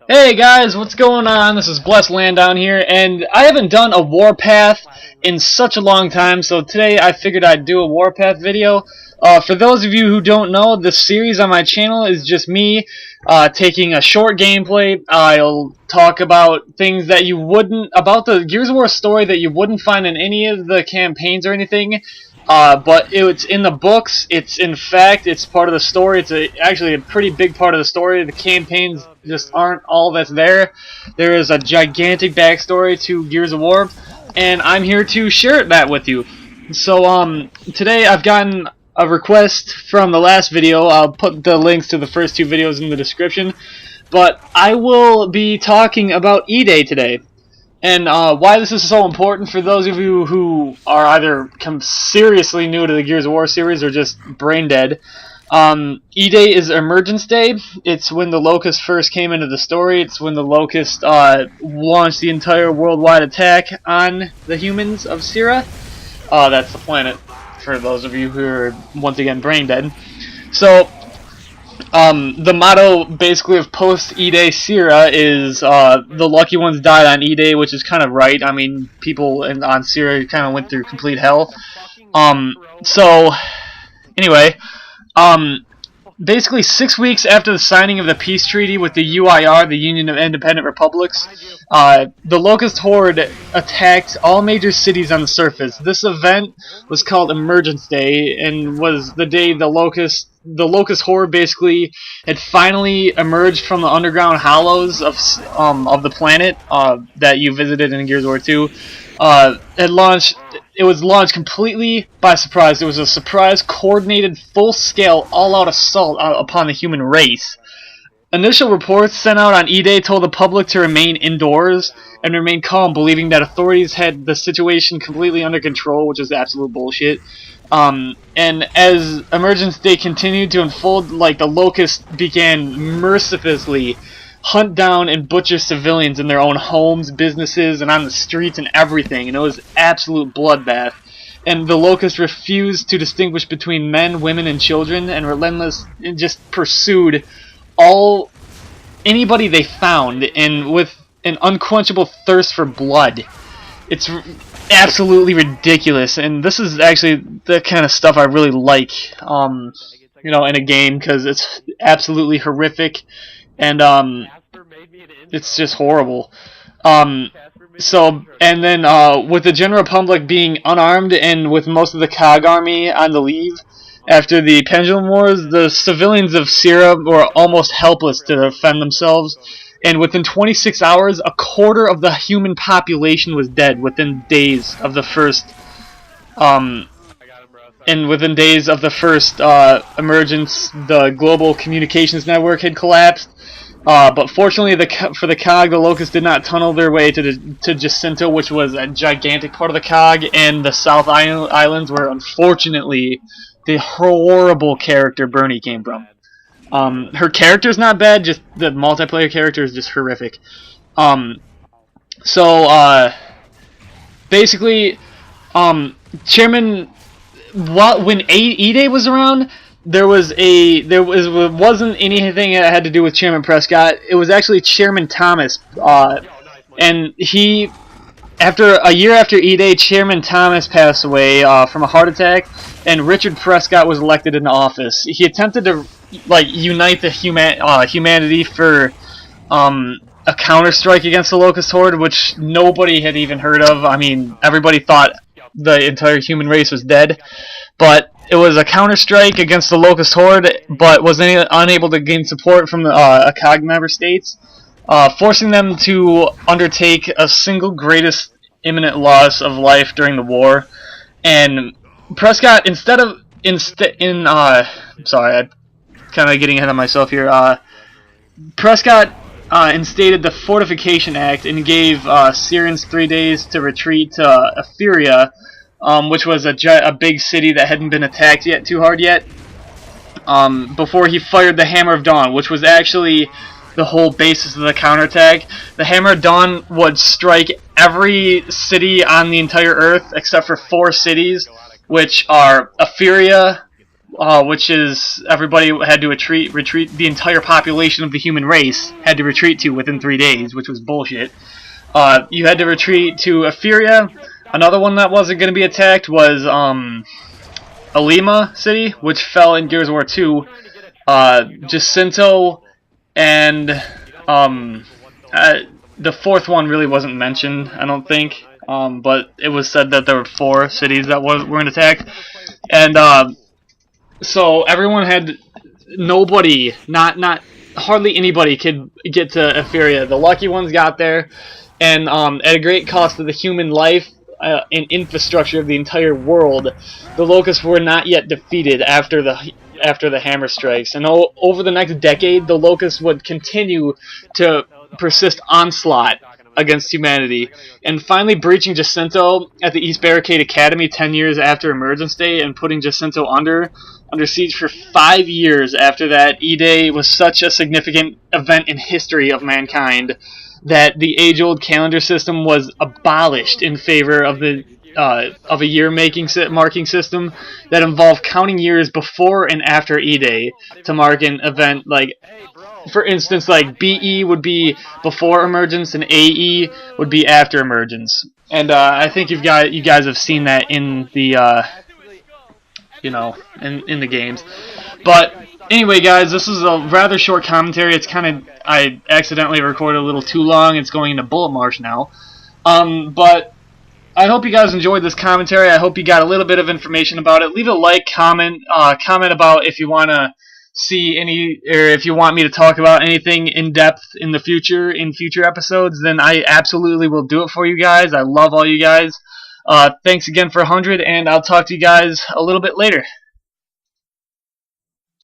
Hey guys, what's going on? This is Blessed Land down here, and I haven't done a Warpath in such a long time, so today I figured I'd do a Warpath video. For those of you who don't know, the series on my channel is just me taking a short gameplay. I'll talk about things that you wouldn't, about the Gears of War story that you wouldn't find in any of the campaigns or anything. But it's in the books. It's part of the story. It's actually a pretty big part of the story. The campaigns just aren't all that's there. There is a gigantic backstory to Gears of War, and I'm here to share that with you. So today I've gotten a request from the last video. I'll put the links to the first two videos in the description. But I will be talking about E-Day today. And why this is so important for those of you who are either seriously new to the Gears of War series or just brain dead. E-Day is Emergence Day. It's when the Locust first came into the story. It's when the Locust launched the entire worldwide attack on the humans of Sierra. That's the planet, for those of you who are, once again, brain dead. So, the motto basically of post E-Day Sierra is the lucky ones died on E-Day, which is kind of right. I mean, people on Sierra kind of went through complete hell. Basically 6 weeks after the signing of the peace treaty with the UIR, the Union of Independent Republics, the Locust Horde attacked all major cities on the surface. This event was called Emergence Day and was the day the Locust Horde basically had finally emerged from the underground hollows of the planet that you visited in Gears of War 2. It was launched completely by surprise. It was a surprise, coordinated, full-scale, all-out assault upon the human race. Initial reports sent out on E-Day told the public to remain indoors and remain calm, believing that authorities had the situation completely under control, which is absolute bullshit. And as Emergence Day continued to unfold, the Locusts began mercilessly hunt down and butcher civilians in their own homes, businesses, and on the streets and everything, and it was absolute bloodbath. And the Locusts refused to distinguish between men, women, and children, and just pursued anybody they found, and with an unquenchable thirst for blood. It's absolutely ridiculous, and this is actually the kind of stuff I really like, in a game, because it's absolutely horrific, and it's just horrible. With the general public being unarmed and with most of the COG army on the leave after the Pendulum Wars, the civilians of Sierra were almost helpless to defend themselves. And within 26 hours, a quarter of the human population was dead within days of the first. Emergence, the global communications network had collapsed. But fortunately, for the COG, the Locusts did not tunnel their way to Jacinto, which was a gigantic part of the COG, and the South Islands, where unfortunately the horrible character Bernie came from. Her character's not bad, just the multiplayer character is just horrific. Basically, Chairman, when E-Day was around, there wasn't anything that had to do with Chairman Prescott. It was actually Chairman Thomas, and a year after E-Day, Chairman Thomas passed away from a heart attack, and Richard Prescott was elected into office. He attempted to unite the humanity for a counter-strike against the Locust Horde, which nobody had even heard of. I mean, everybody thought the entire human race was dead, but it was a counter-strike against the Locust Horde, but was unable to gain support from the COG member states, forcing them to undertake a single greatest imminent loss of life during the war. And Prescott, sorry, I'm kind of getting ahead of myself here. Prescott instated the Fortification Act and gave Syrians 3 days to retreat to Etheria, which was a big city that hadn't been attacked too hard yet, before he fired the Hammer of Dawn, which was actually the whole basis of the counterattack. The Hammer of Dawn would strike every city on the entire Earth except for 4 cities, which are Etheria, which is everybody had to retreat. The entire population of the human race had to retreat to within 3 days, which was bullshit. You had to retreat to Etheria. Another one that wasn't going to be attacked was Alima City, which fell in Gears of War 2. Jacinto, and the fourth one really wasn't mentioned, I don't think. But it was said that there were 4 cities that weren't attacked, and so everyone had nobody, not hardly anybody could get to Etheria. The lucky ones got there, and at a great cost to the human life and infrastructure of the entire world, the Locusts were not yet defeated after the hammer strikes. And over the next decade, the Locusts would continue to persist onslaught against humanity, and finally breaching Jacinto at the East Barricade Academy 10 years after Emergence Day, and putting Jacinto under siege for 5 years after that. E-Day was such a significant event in history of mankind that the age-old calendar system was abolished in favor of a year-marking system that involved counting years before and after E-Day to mark an event. Like, for instance, like BE would be before Emergence and AE would be after Emergence. And I think you guys have seen that in the in the games. But anyway, guys, this is a rather short commentary. It's I accidentally recorded a little too long. It's going into bullet march now. But I hope you guys enjoyed this commentary. I hope you got a little bit of information about it. Leave a like, comment about if you want to see if you want me to talk about anything in depth in future episodes. Then I absolutely will do it for you guys. I love all you guys. Thanks again for 100, and I'll talk to you guys a little bit later.